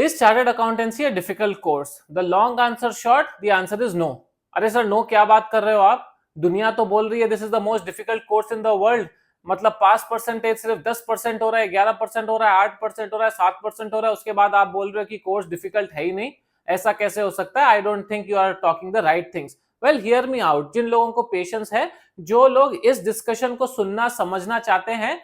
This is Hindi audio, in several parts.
Is chartered accountancy a difficult course? The long answer short, the answer is no. अरे सर नो क्या बात कर रहे हो आप? दुनिया तो बोल रही है this is the most difficult course in the world. मतलब पास परसेंटेज सिर्फ 10% हो रहा है, 11% हो रहा है, 8% हो रहा है, 7% हो रहा है, उसके बाद आप बोल रहे हो कि कोर्स डिफिकल्ट है ही नहीं। ऐसा कैसे हो सकता है? I don't think you are talking the right things. Well hear me out, जिन लोगों को पेशेंस है, जो लोग इस डिस्कशन को सुनना समझना चाहते हैं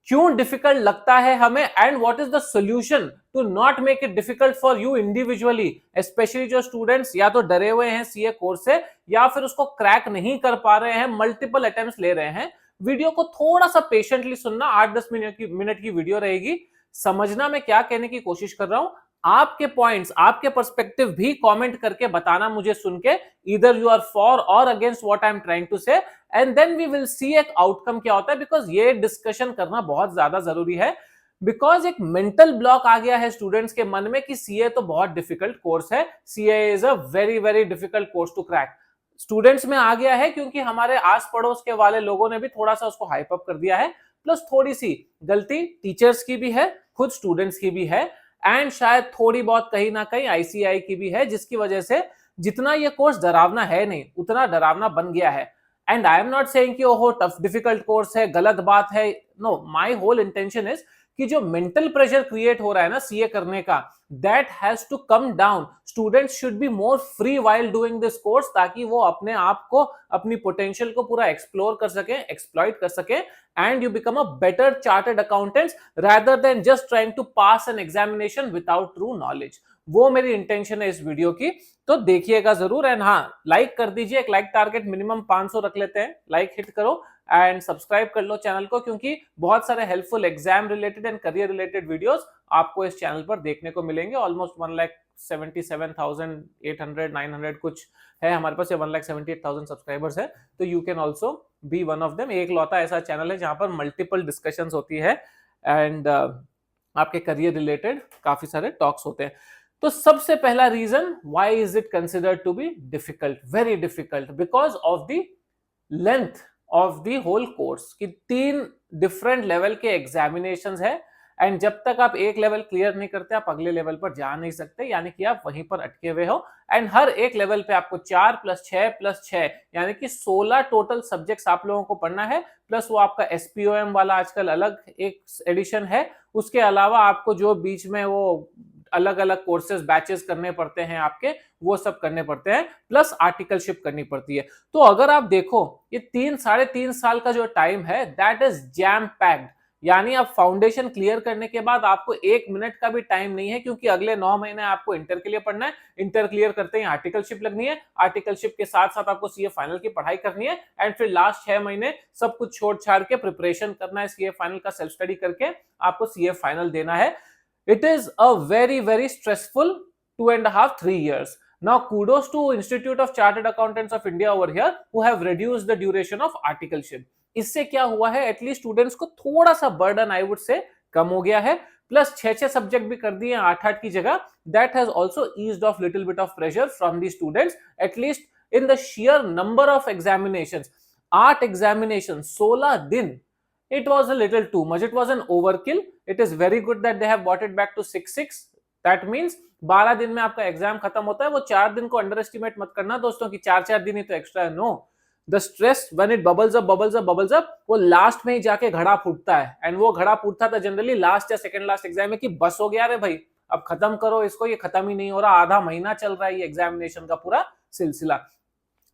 क्यों डिफिकल्ट लगता है हमें and what is the solution to not make it difficult for you individually, specially जो स्टूडेंट्स या तो डरे हुए हैं सीए कोर्स से या फिर उसको क्रैक नहीं कर पा रहे हैं, मल्टीपल अटेम्प्ट्स ले रहे हैं। वीडियो को थोड़ा सा पेशेंटली सुनना, 8-10 मिनट की वीडियो रहेगी। समझना मैं क्या कहने की कोशिश कर रहा हूं, आपके पॉइंट्स, आपके पर्सपेक्टिव भी कमेंट करके बताना मुझे सुन के, इधर यू आर फॉर और against what I am trying to say, and then we will see एक आउटकम क्या होता है। बिकॉज ये डिस्कशन करना बहुत ज्यादा जरूरी है, बिकॉज एक मेंटल ब्लॉक आ गया है स्टूडेंट्स के मन में कि सीए तो बहुत डिफिकल्ट कोर्स है, CA is a very very difficult course to crack. Students में आ गया है क्योंकि हमारे आस पड़ोस के वाले लोगों ने भी थोड़ा सा उसको हाइप अप कर दिया है, प्लस थोड़ी सी गलती टीचर्स की भी है, खुद स्टूडेंट्स की भी है, एंड शायद थोड़ी बहुत कहीं ना कहीं आईसीआई की भी है, जिसकी वजह से जितना ये कोर्स डरावना है नहीं उतना डरावना बन गया है। And I am not saying कि ओहो टफ डिफिकल्ट कोर्स है, गलत बात है। No, my whole intention is कि जो मेंटल प्रेशर क्रिएट हो रहा है ना सीए करने का, that has to come down. Students should be more free while doing this course, ताकि वो अपने आप को, अपनी पोटेंशियल को पूरा एक्सप्लोर कर सके, एक्सप्लॉइट कर सके, and you become a better chartered accountant rather than just trying to pass an examination without true knowledge। वो मेरी इंटेंशन है इस वीडियो की, तो देखिएगा जरूर। एंड हाँ, लाइक कर दीजिए, एक लाइक टारगेट मिनिमम 500 रख लेते हैं, लाइक हिट करो एंड सब्सक्राइब कर लो चैनल को, क्योंकि बहुत सारे helpful exam related and career related videos आपको इस चैनल पर देखने को मिलेंगे। ऑलमोस्ट 1,77,800 900 कुछ है हमारे पास, 1,78,000 सब्सक्राइबर्स है, तो you can also be one of them. एक लौता ऐसा चैनल है जहां पर मल्टीपल डिस्कशंस होती है एंड आपके करियर रिलेटेड काफी सारे टॉक्स होते हैं। तो सबसे पहला reason, why is it considered to be difficult, very difficult, because of the length of the whole course. कि 3 डिफरेंट लेवल के एग्जामिनेशंस है, एंड जब तक आप एक लेवल क्लियर नहीं करते आप अगले लेवल पर जा नहीं सकते, यानी कि आप वहीं पर अटके हुए हो। एंड हर एक लेवल पे आपको 4+6+6 यानी कि 16 टोटल सब्जेक्ट्स आप लोगों को पढ़ना है, प्लस वो आपका एसपीओएम वाला आजकल अलग एक एडिशन है, उसके अलावा आपको जो बीच में वो अलग अलग कोर्सेज बैचेस करने पड़ते हैं आपके, वो सब करने पड़ते हैं, प्लस आर्टिकलशिप करनी पड़ती है। तो अगर आप देखो ये 3-3.5 साल का जो टाइम है, दैट इज जैम पैक्ड। यानी आप फाउंडेशन क्लियर करने के बाद आपको 1 मिनट का भी टाइम नहीं है, क्योंकि अगले 9 महीने आपको इंटर के लिए पढ़ना है, इंटर क्लियर करते ही आर्टिकलशिप लगनी है, आर्टिकलशिप के साथ साथ आपको सीए फाइनल की पढ़ाई करनी है, एंड फिर लास्ट 6 महीने सब कुछ छोड़ छाड़ के प्रिपरेशन करना है सीए फाइनल का, सेल्फ स्टडी करके आपको सीए फाइनल देना है। It is a very very stressful 2.5-3 years. Now kudos to Institute of Chartered Accountants of India over here who have reduced the duration of articleship. इससे क्या हुआ है, एटलीस्ट स्टूडेंट्स को थोड़ा सा बर्डन आई वुड से कम हो गया है, प्लस 6 सब्जेक्ट भी कर दिए 8 की जगह। That has also eased of little bit of pressure from the students, at least in the sheer number of examinations. 8 examination 16 दिन, it was a little too much, it was an overkill. It is very good that they have brought it back to 6-6. That means 12 दिन में आपका एग्जाम खत्म होता है। वो 4 दिन को अंडर एस्टिमेट मत करना दोस्तों कि 4 दिन ही तो एक्स्ट्रा है। No, the stress when it bubbles up bubbles up bubbles up, वो लास्ट में ही जाके घड़ा फूटता है, एंड वो घड़ा फूटता था जनरली लास्ट या सेकंड लास्ट एग्जाम में कि बस हो गया रे भाई, अब खत्म करो इसको, ये खत्म ही नहीं हो रहा, आधा महीना चल रहा है ये एग्जामिनेशन का पूरा सिलसिला।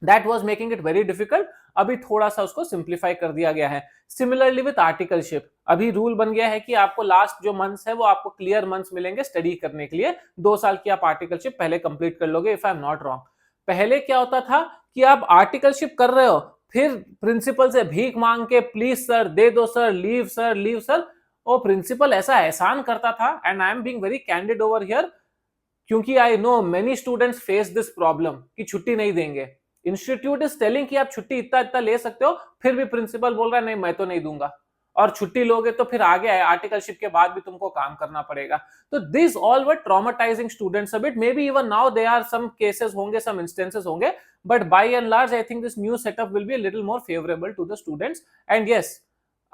That was making it very difficult. अभी थोड़ा सा उसको सिंप्लीफाई कर दिया गया है। सिमिलरली विथ आर्टिकलशिप, अभी रूल बन गया है कि आपको लास्ट जो मंथ्स है वो आपको क्लियर मंथ्स मिलेंगे स्टडी करने के लिए। 2 साल की आप आर्टिकलशिप पहले कंप्लीट कर लोगे, if I am not wrong. पहले क्या होता था कि आप आर्टिकलशिप कर रहे हो, फिर प्रिंसिपल से भीख मांग के प्लीज सर दे दो sir, leave sir, leave sir. वो प्रिंसिपल ऐसा एहसान करता था, and I am being very candid over here, क्योंकि I know many students face this problem कि छुट्टी नहीं देंगे। इंस्टीट्यूट इज टेलिंग कि आप छुट्टी इतना इतना ले सकते हो, फिर भी प्रिंसिपल बोल रहा है नहीं मैं तो नहीं दूंगा, और छुट्टी लोगे तो फिर आगे आर्टिकलशिप के बाद भी तुमको काम करना पड़ेगा। तो this all were traumatizing students a bit. May be even now they are some cases होंगे, सम इंस्टेंसेस होंगे, but by and large I think this new setup will be a little more favourable to the students. And yes,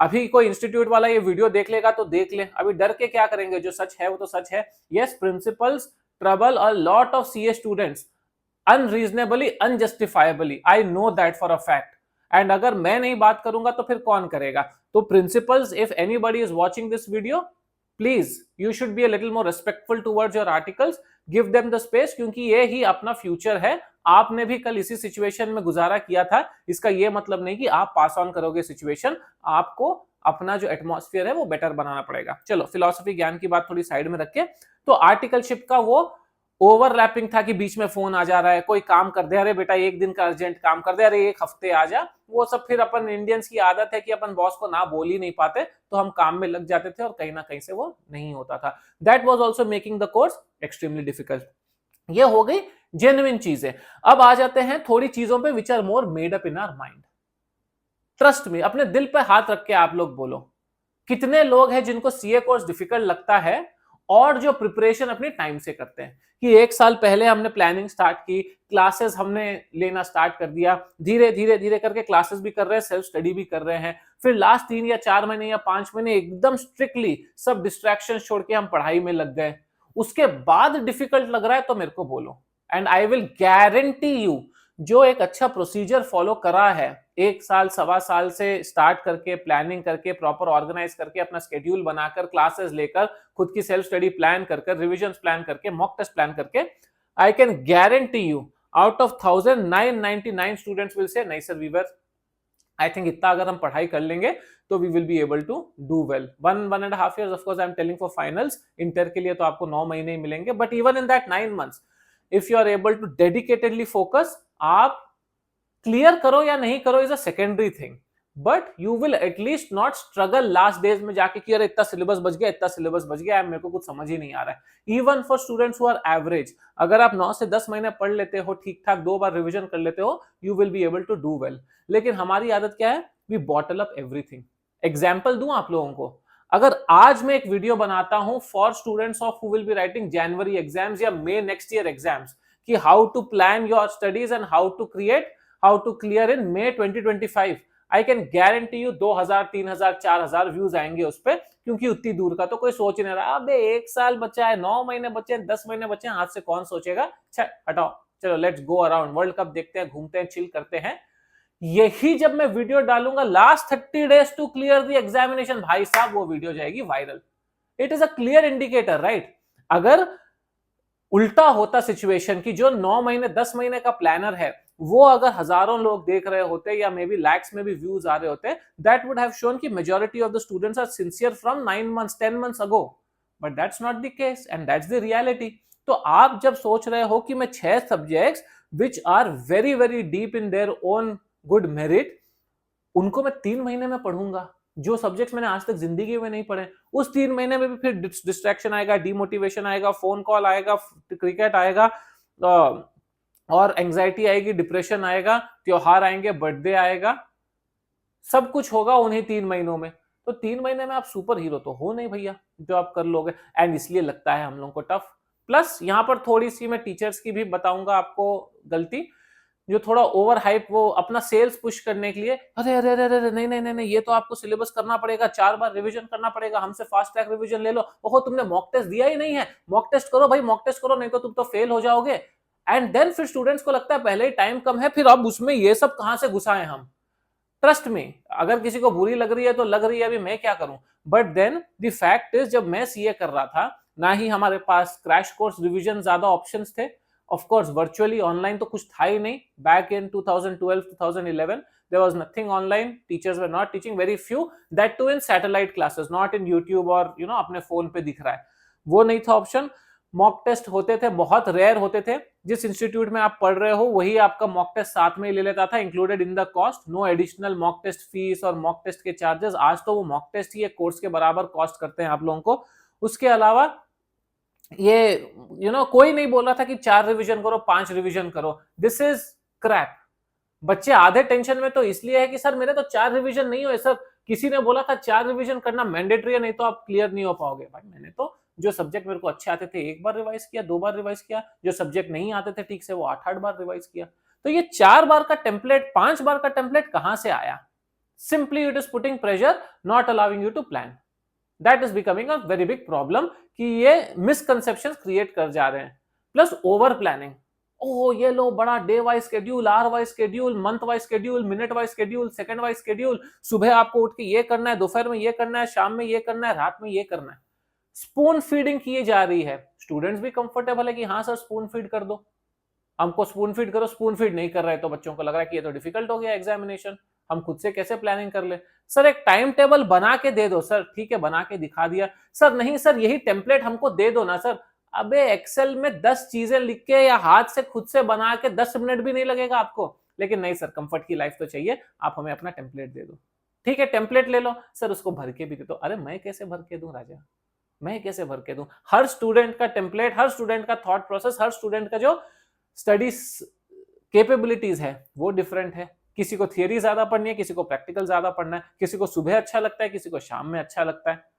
अभी कोई इंस्टीट्यूट वाला ये वीडियो देख लेगा तो देख ले, अभी डर के क्या करेंगे, जो सच है वो तो सच है। Yes, principals trouble a lot of CA students unreasonably, unjustifiably, I know that for a fact. And अगर मैं नहीं बात करूंगा तो फिर कौन करेगा? तो principles, if anybody is watching this video, please you should be a little more respectful towards your articles, give them the space, क्योंकि ये ही अपना फ्यूचर है। आपने भी कल इसी सिचुएशन में गुजारा किया था, इसका ये मतलब नहीं कि आप पास ऑन करोगे सिचुएशन, आपको अपना जो एटमॉस्फेयर है वो बेटर बनाना पड़ेगा। चलो, फिलॉसफी ज्ञान की बात थोड़ी साइड में रखे, तो आर्टिकलशिप का वो ओवरलैपिंग था कि बीच में फोन आ जा रहा है, कोई काम कर दे, अरे बेटा एक दिन का अर्जेंट काम कर दे, अरे एक हफ्ते आ जा, वो सब फिर अपन इंडियंस की आदत है कि अपन बॉस को ना बोल ही नहीं पाते, तो हम काम में लग जाते थे और कहीं ना कहीं से वो नहीं होता था। That was also making the course extremely difficult. ये हो गई जेन्युइन चीजें। अब आ जाते हैं थोड़ी चीजों पे which are more made up in our mind. Trust में, अपने दिल पे हाथ रख के आप लोग बोलो, कितने लोग हैं जिनको सीए कोर्स डिफिकल्ट लगता है और जो प्रिपरेशन अपने टाइम से करते हैं कि एक साल पहले हमने प्लानिंग स्टार्ट की, क्लासेस हमने लेना स्टार्ट कर दिया, धीरे धीरे धीरे करके क्लासेस भी कर रहे हैं, सेल्फ स्टडी भी कर रहे हैं, फिर लास्ट 3 या 4 महीने या 5 महीने एकदम स्ट्रिक्टली सब डिस्ट्रैक्शन छोड़ के हम पढ़ाई में लग गए, उसके बाद डिफिकल्ट लग रहा है तो मेरे को बोलो। And I will guarantee you, जो एक अच्छा प्रोसीजर फॉलो करा है, 1 साल 1.25 साल से स्टार्ट करके, प्लानिंग करके, प्रॉपर ऑर्गेनाइज करके, अपना स्केड्यूल बनाकर, क्लासेस लेकर, खुद की सेल्फ स्टडी प्लान करके, रिविजन प्लान करके, मॉक टेस्ट प्लान करके, I can guarantee you out of 1000 students will say नहीं sir we were, I think इतना अगर हम पढ़ाई कर लेंगे तो we will be able to do well. 1.5 years of course I am telling for finals, inter के लिए तो आपको 9 महीने ही मिलेंगे, but even in that 9 months if you are able to dedicatedly focus, आप क्लियर करो या नहीं करो is a secondary thing, but you will at least not struggle last days में जाके कि अरे इतना सिलेबस बच गया, इतना सिलेबस बच गया, मेरे को कुछ समझ ही नहीं आ रहा है। Even for students who are average, अगर आप 9 से 10 महीने पढ़ लेते हो, ठीक ठाक 2 बार रिवीजन कर लेते हो, you will be able to do well. लेकिन हमारी आदत क्या है? We bottle up everything. Example दूं आप लोगों को, अगर आज मैं एक वीडियो बनाता हूं for students of who will be writing January exams या मे नेक्स्ट ईयर एग्जाम्स, कि how to plan your studies and how to create, how to clear in May 2025, I can guarantee you 2000, 3000, 4000 views आएंगे उस पर, क्योंकि उतनी दूर का तो कोई सोच नहीं रहा। अबे 1 साल बचा है, 9 महीने बचे हैं, 10 महीने बचे हैं, हाथ से कौन सोचेगा, हटाओ, चलो let's go around, world cup देखते हैं, घूमते हैं, चिल करते हैं। यही जब मैं वीडियो डालूंगा last 30 days to clear the examination, भाई साहब वो वीडियो जाएगी viral. It is a clear indicator, right? अगर उल्टा होता सिचुएशन कि जो 9 महीने 10 महीने का प्लानर है वो अगर हजारों लोग देख रहे होते या मे बी लैक्स में भी व्यूज आ रहे होते, दैट वुड हैव शोन कि majority of the students are sincere from 9 months 10 months ago, but that's not the case and that's the reality. तो आप जब सोच रहे हो कि मैं 6 subjects which are very very deep in their own good merit, उनको मैं 3 महीने में पढ़ूंगा, जो सब्जेक्ट्स मैंने आज तक जिंदगी में नहीं पढ़े, उस 3 महीने में भी फिर डिस्ट्रैक्शन आएगा, डिमोटिवेशन आएगा, फोन कॉल आएगा, क्रिकेट आएगा, और एंजाइटी आएगी, डिप्रेशन आएगा, त्योहार आएंगे, बर्थडे आएगा, सब कुछ होगा उन्हीं 3 महीनों में। तो 3 महीने में आप सुपर हीरो तो हो नहीं भैया जो आप कर लोगे, एंड इसलिए लगता है हम लोगों को टफ। प्लस यहां पर थोड़ी सी मैं टीचर्स की भी बताऊंगा आपको गलती, जो थोड़ा ओवर हाइप, वो अपना सेल्स पुश करने के लिए, अरे अरे अरे अरे नहीं नहीं नहीं नहीं, ये तो आपको सिलेबस करना पड़ेगा, 4 बार रिवीजन करना पड़ेगा, हमसे फास्ट ट्रैक रिवीजन ले लो, ओहो तुमने मॉक टेस्ट दिया ही नहीं है, मॉक टेस्ट करो भाई, मॉक टेस्ट करो, नहीं तो तुम तो फेल हो जाओगे। एंड देन फिर स्टूडेंट्स को लगता है पहले ही टाइम कम है, फिर अब उसमें ये सब कहां से घुसाएं हम। ट्रस्ट में, अगर किसी को बुरी लग रही है तो लग रही है, अभी मैं क्या करूं। But then the fact is, जब मैं सीए कर रहा था, ना ही हमारे पास क्रैश कोर्स रिवीजन ज्यादा ऑप्शंस थे, ऑफ कोर्स वर्चुअली ऑनलाइन तो कुछ था ही नहीं। Back in 2012 2011 there was nothing online, teachers were not teaching, very few, that too in satellite classes, not in YouTube और अपने फोन पे दिख रहा है, वो नहीं था ऑप्शन। मॉक टेस्ट होते थे, बहुत रेयर होते थे, जिस इंस्टीट्यूट में आप पढ़ रहे हो वही आपका मॉक टेस्ट साथ में ही ले लेता था, included in the cost, no additional mock test fees और मॉक टेस्ट के चार्जेस। आज तो वो मॉक टेस्ट ही एक कोर्स के बराबर कॉस्ट करते हैं आप लोगों को। उसके अलावा ये कोई नहीं बोला था कि 4 रिवीजन करो, 5 रिवीजन करो, दिस इज क्रैप। बच्चे आधे टेंशन में तो इसलिए है कि सर मेरे तो 4 रिवीजन नहीं हुए सर, किसी ने बोला था 4 रिवीजन करना मैंडेटरी है, नहीं तो आप क्लियर नहीं हो पाओगे। भाई मैंने तो जो सब्जेक्ट मेरे को अच्छे आते थे 1 बार रिवाइज किया, 2 बार रिवाइज किया, जो सब्जेक्ट नहीं आते थे ठीक से वो 8-8 बार रिवाइज किया। तो ये 4 बार का टेम्पलेट, 5 बार का टेम्पलेट कहां से आया? Simply it is putting pressure, not allowing you to plan. That is becoming a very big problem कि ये misconceptions create कर जा रहे हैं. Plus over planning. ओह ये लो बड़ा day wise schedule, hour wise schedule, month wise schedule, minute wise schedule, second wise schedule. सुबह आपको उठ के ये करना है, दोपहर में ये करना है, शाम में ये करना है, रात में ये करना है. स्पून फीडिंग की जा रही है. स्टूडेंट्स भी कंफर्टेबल है कि हाँ सर स्पून फीड कर दो, हमको स्पून फीड करो. स्पून फीड नहीं कर रहे तो बच्चों को लग रहा है कि ये तो डिफिकल्ट हो गया एग्जामिनेशन, हम खुद से कैसे प्लानिंग कर ले. सर एक टाइम टेबल बना के दे दो. सर ठीक है बना के दिखा दिया. सर नहीं सर यही टेम्पलेट हमको दे दो ना. सर अबे एक्सेल में 10 चीजें लिख के या हाथ से खुद से बना के 10 मिनट भी नहीं लगेगा आपको. लेकिन नहीं सर कंफर्ट की लाइफ तो चाहिए, आप हमें अपना टेम्पलेट दे दो. ठीक है टेम्पलेट ले लो सर, उसको भर के भी दे दो. अरे मैं कैसे भर के दूं राजा, मैं कैसे भर के दूं. हर स्टूडेंट का टेम्पलेट, हर स्टूडेंट का थॉट प्रोसेस, हर स्टूडेंट का जो स्टडीज कैपेबिलिटीज है वो डिफरेंट है. किसी को थियरी ज्यादा पढ़नी है, किसी को प्रैक्टिकल ज्यादा पढ़ना है, किसी को सुबह अच्छा लगता है, किसी को शाम में अच्छा लगता है.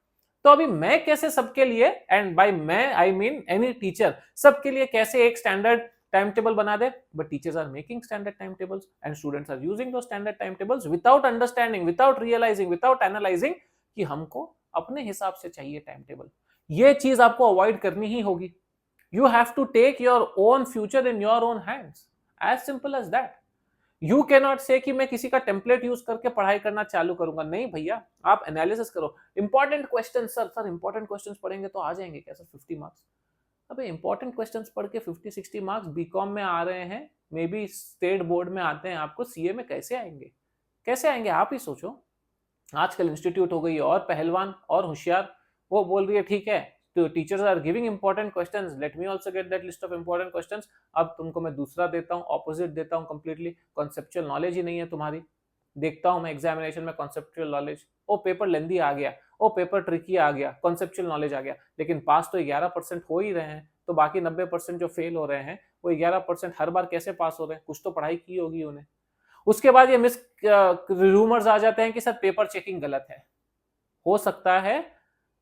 तो अभी मैं कैसे सबके लिए, एंड बाय मैं आई मीन एनी टीचर, सबके लिए कैसे एक स्टैंडर्ड टाइम टेबल बना दे. But teachers are making standard time tables and students are using though standard time tables without understanding, without realising, without analysing कि हमको अपने हिसाब से चाहिए टाइम टेबल. ये चीज आपको अवॉइड करनी ही होगी. You have to take your own future in your own hands. As simple as that. You cannot say कि मैं किसी का टेम्पलेट यूज करके पढ़ाई करना चालू करूंगा. नहीं भैया, आप एनालिसिस करो. Important question sir important question पढ़ेंगे तो आ जाएंगे क्या सर 50 मार्क्स. अबे इंपॉर्टेंट क्वेश्चन पढ़ के 50-60 मार्क्स बीकॉम में आ रहे हैं, मे बी स्टेट बोर्ड में आते हैं, आपको सीए में कैसे आएंगे, कैसे आएंगे आप ही सोचो. आजकल इंस्टीट्यूट हो गई और पहलवान और होशियार, वो बोल रही है ठीक है तो teachers are giving important questions, let me also get that list of important questions. अब तुमको मैं दूसरा देता हूँ, ऑपोजिट देता हूँ कंप्लीटली. कॉन्सेप्चुअल नॉलेज ही नहीं है तुम्हारी. देखता हूँ मैं एग्जामिनेशन में कॉन्सेप्चुअल नॉलेज, ओ पेपर लेंदी आ गया, ओ पेपर ट्रिकी आ गया, कॉन्सेप्चुअल नॉलेज आ गया. लेकिन पास तो 11% हो ही रहे हैं, तो बाकी 90% जो फेल हो रहे हैं वो 11% हर बार कैसे पास हो रहे हैं. कुछ तो पढ़ाई की होगी उन्हें. उसके बाद ये मिस रूमर्स आ जाते हैं कि सर पेपर चेकिंग गलत है. हो सकता है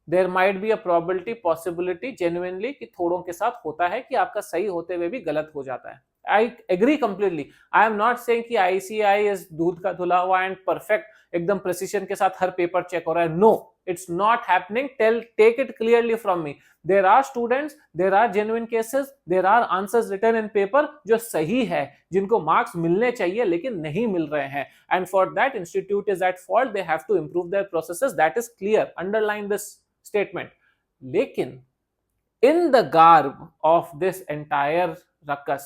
there might be a probability, possibility genuinely कि थोड़ों के साथ होता है कि आपका सही होते हुए भी गलत हो जाता है. I agree completely. I am not saying कि आईसीआई इज दूध का धुला हुआ एंड परफेक्ट एकदम प्रिसिशन के साथ हर पेपर चेक हो रहा है. No, it's not happening. Take it clearly from me. There are students, there are genuine cases, there are answers written in paper जो सही है, जिनको मार्क्स मिलने चाहिए लेकिन नहीं मिल रहे हैं. And for that institute is at fault. They have to improve their processes. That is clear. Underline this statement. लेकिन in the garb of this entire ruckus,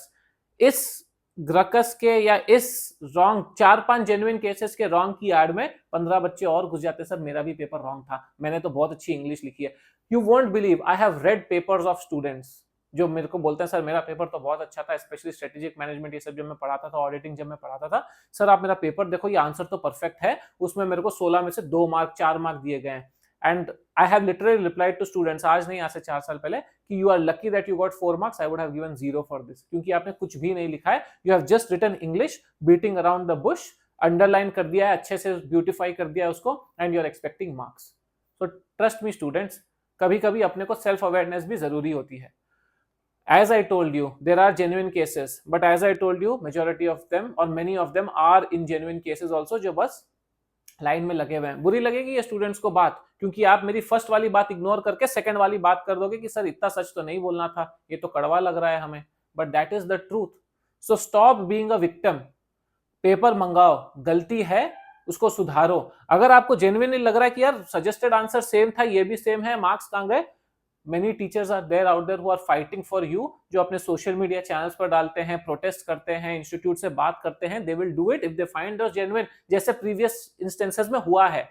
इस रकस के या इस रॉन्ग 4-5 जेन्युइन केसेस के रॉन्ग की आड़ में 15 बच्चे और घुस जाते. सर मेरा भी पेपर रॉन्ग था, मैंने तो बहुत अच्छी इंग्लिश लिखी है. You won't believe, I have read papers of students जो मेरे को बोलते हैं सर मेरा पेपर तो बहुत अच्छा था, स्पेशली स्ट्रेटेजिक मैनेजमेंट ये सब जब मैं पढ़ाता था, ऑडिटिंग जब मैं पढ़ाता था. सर आप मेरा पेपर देखो, ये आंसर तो परफेक्ट है, उसमें मेरे को 16 में से 2 मार्क 4 मार्क दिए गए हैं. And I have literally replied to students, आज नहीं आज से 4 साल पहले, कि you are lucky that you got 4 marks, I would have given 0 for this. क्योंकि आपने कुछ भी नहीं लिखा है, you have just written English, beating around the bush, underline कर दिया है, अच्छे से ब्यूटिफाई कर दिया है उसको, and you are expecting marks. So trust me students, कभी कभी अपने को सेल्फ अवेयरनेस भी जरूरी होती है. As I told you, there are genuine cases, but as I told you, majority of them or many of them are in genuine cases also, जो बस लाइन में लगे हुए हैं. बुरी लगेगी ये स्टूडेंट्स को बात, क्योंकि आप मेरी फर्स्ट वाली बात इग्नोर करके सेकंड वाली बात कर दोगे कि सर इतना सच तो नहीं बोलना था, ये तो कड़वा लग रहा है हमें. But that is the truth. So stop being a victim. Paper मंगाओ, गलती है उसको सुधारो. अगर आपको जेन्युइनली लग रहा है कि यार सजेस्टेड आंसर सेम था, ये भी सेम है, मार्क्स कहां गए, many teachers are there out there who are fighting for you, जो अपने सोशल मीडिया चैनल्स पर डालते हैं, प्रोटेस्ट करते हैं, इंस्टीट्यूट से बात करते हैं. they will do it if they find us genuine, जैसे प्रीवियस इंस्टेंसेस में हुआ है.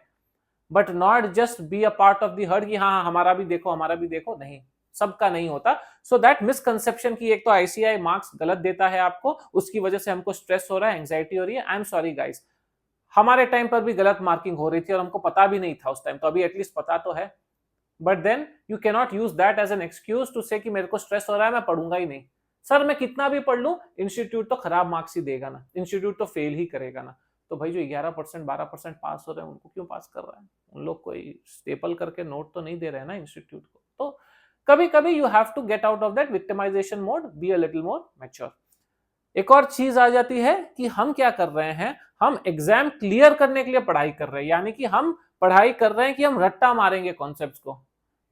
But not just be a part of the heard कि हाँ हमारा भी देखो, हमारा भी देखो. नहीं, सबका नहीं होता. सो दैट मिसकंसेप्शन की एक तो आईसीआई मार्क्स गलत देता है आपको, उसकी वजह से हमको स्ट्रेस हो रहा है, एंग्जाइटी हो रही है. आई एम सॉरी गाइस, हमारे टाइम पर भी गलत मार्किंग हो रही थी और हमको पता भी नहीं था उस टाइम, तो अभी एटलीस्ट पता तो है. But then you cannot use that as an excuse to say कि मेरे को स्ट्रेस हो रहा है, मैं पढ़ूंगा ही नहीं. सर मैं कितना भी पढ़ लूं, इंस्टीट्यूट तो खराब मार्क्स ही देगा ना, इंस्टीट्यूट तो फेल ही करेगा ना. तो भाई जो 11% 12% पास हो रहे हैं उनको क्यों पास कर रहा है? उन लोग कोई स्टेपल करके नोट तो नहीं दे रहे हैं ना इंस्टीट्यूट को. तो कभी कभी you have to get out of that victimisation mode, be a little more mature. एक और चीज आ जाती है कि हम क्या कर रहे हैं, हम एग्जाम क्लियर करने के लिए पढ़ाई कर रहे हैं, यानी कि हम पढ़ाई कर रहे हैं कि हम रट्टा मारेंगे कॉन्सेप्ट्स को।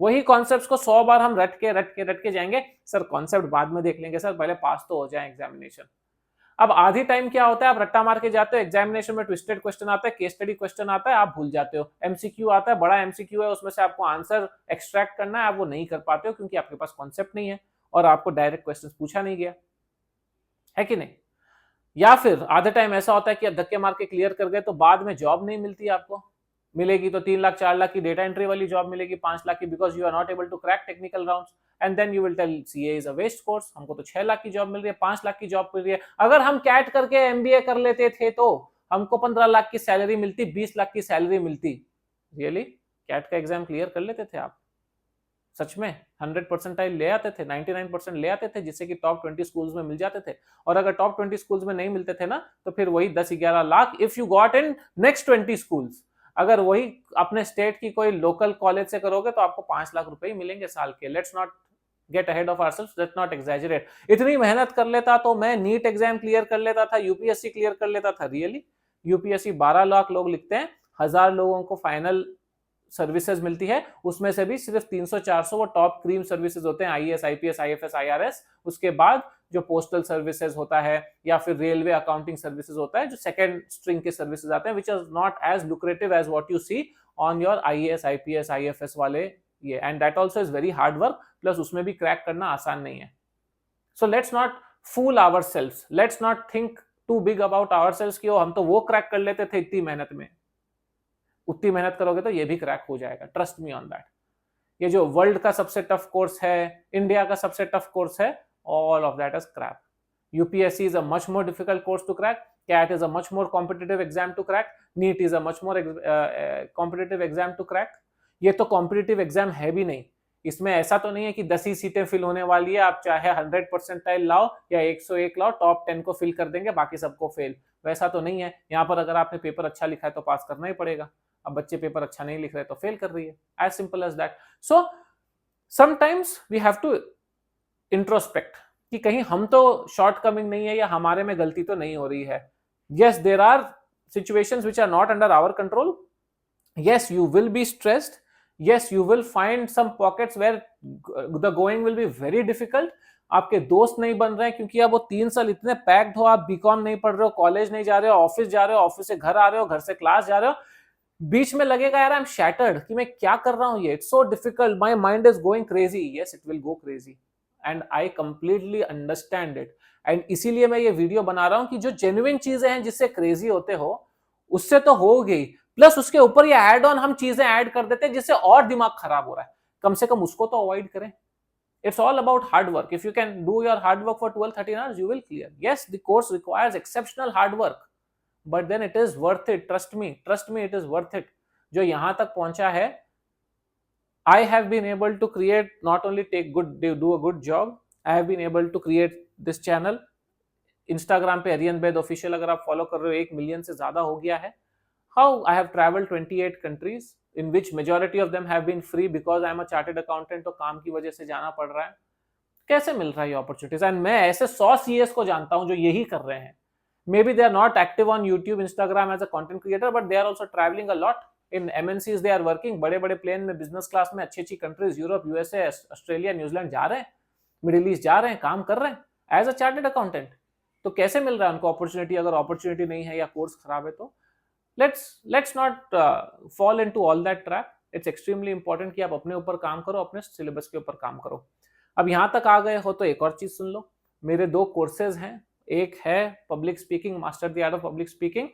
वही कॉन्सेप्ट्स को 100 बार हम रट के जाएंगे। सर कॉन्सेप्ट बाद में देख लेंगे सर, पहले पास तो हो जाए एग्जामिनेशन। अब आधी टाइम क्या होता है, आप रट्टा मार के जाते हो, एग्जामिनेशन में ट्विस्टेड क्वेश्चन आता है, केस स्टडी क्वेश्चन आता है, आप भूल जाते हो। एमसीक्यू आता है, बड़ा एमसीक्यू है, उसमें से आपको आंसर एक्सट्रैक्ट करना है, आप वो नहीं कर पाते हो क्योंकि आपके पास कॉन्सेप्ट नहीं है और आपको डायरेक्ट क्वेश्चन पूछा नहीं गया है कि नहीं। या फिर आधे टाइम ऐसा होता है कि आप धक्के मार के क्लियर कर गए तो बाद में जॉब नहीं मिलती, आपको मिलेगी तो 3 लाख 4 लाख की डेटा एंट्री वाली जॉब मिलेगी, 5 लाख की, because you are not able to crack technical rounds. And then you will tell CA is a waste course, हमको तो 6 लाख की जॉब मिल रही है, 5 लाख की जॉब मिल रही है। अगर हम कैट करके एमबीए कर लेते थे तो हमको 15 लाख की सैलरी मिलती, 20 लाख की सैलरी मिलती। रियली कैट का एग्जाम क्लियर कर लेते थे आप? सच में 100 परसेंटाइल ले आते थे, 99% ले आते थे, जिससे कि टॉप 20 स्कूल्स में मिल जाते थे। और अगर टॉप 20 स्कूल्स में नहीं मिलते थे ना, तो फिर वही 10-11 lakh if you got in next 20 schools. अगर वही अपने स्टेट की कोई लोकल कॉलेज से करोगे तो आपको 5 लाख रुपए ही मिलेंगे साल के। Let's not get ahead of ourselves, let's not exaggerate. इतनी मेहनत कर लेता तो मैं नीट एग्जाम क्लियर कर लेता था, यूपीएससी क्लियर कर लेता था। रियली यूपीएससी 12 लाख लोग लिखते हैं, 1000 लोगों को फाइनल सर्विसेज मिलती है, उसमें से भी सिर्फ 300-400 वो टॉप क्रीम सर्विसेज होते हैं, आईएएस आईपीएस आईएफएस आईआरएस। उसके बाद जो पोस्टल सर्विसेज होता है या फिर रेलवे अकाउंटिंग सर्विसेज होता है, जो सेकंड स्ट्रिंग के सर्विसेज आते हैं, which is not as lucrative as what you see on your IAS IPS IFS वाले ये। And that also is very hard work, plus उसमें भी क्रैक करना आसान नहीं है। So let's not fool ourselves, let's not think too big about ourselves कि हम तो वो क्रैक कर लेते थे इतनी मेहनत में। उतनी मेहनत करोगे तो ये भी क्रैक हो जाएगा, ट्रस्ट मी ऑन दैट। ये जो वर्ल्ड का सबसे टफ कोर्स है, इंडिया का सबसे टफ कोर्स है, all of that is crack. UPSC is a much more difficult course to crack, CAT is a much more competitive exam to crack, NEET is a much more competitive exam to crack. ये तो कॉम्पिटिटिव एग्जाम है भी नहीं, इसमें ऐसा तो नहीं है कि 10 ही सीटें फिल होने वाली है, आप चाहे 100 परसेंटाइल लाओ या 101 लाओ, टॉप 10 को फिल कर देंगे, बाकी सबको फेल। वैसा तो नहीं है, यहाँ पर अगर आपने पेपर अच्छा लिखा है तो पास करना ही पड़ेगा। अब बच्चे पेपर अच्छा नहीं लिख रहे तो फेल कर रही है, as simple as that. So sometimes we have to introspect कि कहीं हम तो शॉर्टकमिंग नहीं है या हमारे में गलती तो नहीं हो रही है। Yes, there are situations which are not under our control. Yes, you will be stressed. Yes, you will find some pockets where the going will be very difficult. आपके दोस्त नहीं बन रहे हैं क्योंकि अब वो 3 साल इतने पैक्ड हो, आप बीकॉम नहीं पढ़ रहे हो, कॉलेज नहीं जा रहे हो, ऑफिस जा रहे हो, ऑफिस से घर आ रहे हो, घर से क्लास जा रहे हो, बीच में लगेगा यार आई एम शैटर्ड कि मैं क्या कर रहा हूं, ये it's so difficult, my mind is going crazy. Yes, it will go crazy and I completely understand it. And इसीलिए मैं ये वीडियो बना रहा हूं कि जो जेन्युइन चीजें हैं जिससे क्रेजी होते हो, उससे तो हो गई, प्लस उसके ऊपर ये एड ऑन हम चीजें ऐड कर देते हैं जिससे और दिमाग खराब हो रहा है। कम से कम उसको तो अवॉइड करें। It's all about hard work. If you can do your hard work for 12-13 hours, you will clear. Yes, the course requires exceptional hard work, but then it is worth it. Trust me, it is worth it. जो यहाँ तक पहुंचा है, I have been able to create, not only do a good job, I have been able to create this channel. Instagram पे Aryan Baid official अगर आप follow कर रहे हो, 1 million से ज्यादा हो गया है। How I have traveled 28 countries, in which majority of them have been free because I am a chartered accountant, तो काम की वजह से जाना पड़ रहा है। कैसे मिल रहा है ये अपॉर्चुनिटीज? एंड मैं ऐसे 100 सीएस को जानता हूं जो यही कर रहे हैं। Maybe they are not active on YouTube Instagram as a content creator, but they are also travelling a lot in MNCs. They are working बड़े बड़े प्लेन में, बिजनेस क्लास में, अच्छी अच्छी countries, Europe, USA, Australia, New Zealand जा रहे हैं, मिडिल ईस्ट जा रहे हैं, काम कर रहे हैं एज अ चार्टेड अकाउंटेंट। तो कैसे मिल रहा है उनको अपॉर्चुनिटी? अगर अपॉर्चुनिटी नहीं है या कोर्स खराब है तो let's not fall into all that trap. It's extremely important कि आप अपने ऊपर काम करो, अपने सिलेबस के ऊपर काम करो। अब यहाँ तक आ गए हो तो एक और चीज सुन लो, मेरे 2 कोर्सेज हैं। एक है public speaking, master the art of public speaking.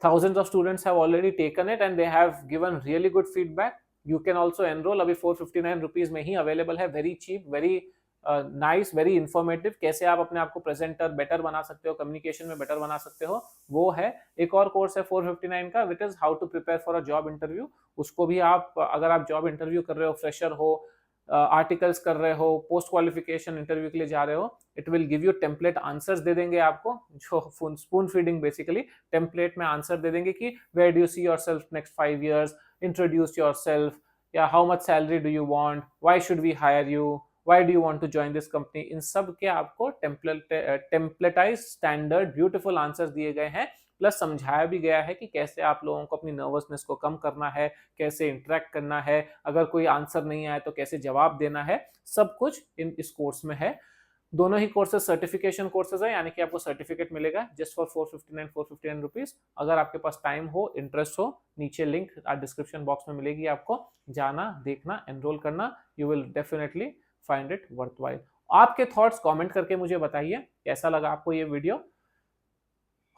Thousands of students have already taken it and they have given really good feedback. You can also enroll, अभी 459 रुपीज में ही अवेलेबल है, very cheap, very nice, very informative. कैसे आप अपने आप को प्रेजेंटर बेटर बना सकते हो, कम्युनिकेशन में बेटर बना सकते हो, वो है। एक और कोर्स है 459 का, which is how to prepare for a job interview. उसको भी आप, अगर आप जॉब इंटरव्यू कर रहे हो, फ्रेशर हो, आर्टिकल्स कर रहे हो, पोस्ट क्वालिफिकेशन इंटरव्यू के लिए जा रहे हो, it will give you template answers दे देंगे आपको, जो स्पून फीडिंग बेसिकली, टेम्पलेट में आंसर दे देंगे कि where do you see yourself next 5 years, introduce yourself, या how much salary do you want, why should we hire you, why do you want to join this company। इन सब के आपको टेम्पलेटाइज स्टैंडर्ड ब्यूटीफुल आंसर्स दिए गए हैं प्लस समझाया भी गया है कि कैसे आप लोगों को अपनी नर्वसनेस को कम करना है, कैसे इंटरेक्ट करना है, अगर कोई आंसर नहीं आए तो कैसे जवाब देना है, सब कुछ इस कोर्स में है। दोनों ही कोर्सेज सर्टिफिकेशन कोर्सेज है, यानी कि आपको सर्टिफिकेट मिलेगा जस्ट फॉर 459 रुपीज। अगर आपके पास टाइम हो, इंटरेस्ट हो, नीचे लिंक डिस्क्रिप्शन बॉक्स में मिलेगी, आपको जाना, देखना, एनरोल करना। You will definitely find it worthwhile. आपके थॉट्स कमेंट करके मुझे बताइए कैसा लगा आपको ये वीडियो।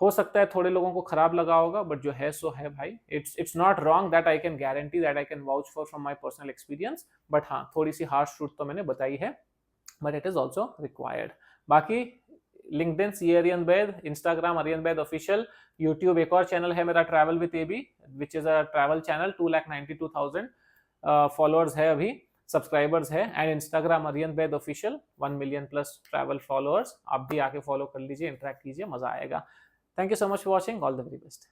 हो सकता है थोड़े लोगों को खराब लगा होगा, बट जो है सो है भाई। It's not wrong that I can guarantee, that I can vouch for from my personal experience, but हाँ, थोड़ी सी हार्श ट्रूथ तो मैंने बताई है, but it is also required. बाकी LinkedIn C Aryan Vaid, Instagram Aryan Vaid official, YouTube एक और चैनल है मेरा travel with AB, which is a travel channel, 2,92,000 followers है अभी, सब्सक्राइबर्स है। And Instagram Aryan Vaid official, 1 million plus travel followers. आप भी आके फॉलो कर लीजिए, इंटरेक्ट कीजिए, मजा आएगा। Thank you so much for watching, all the very best.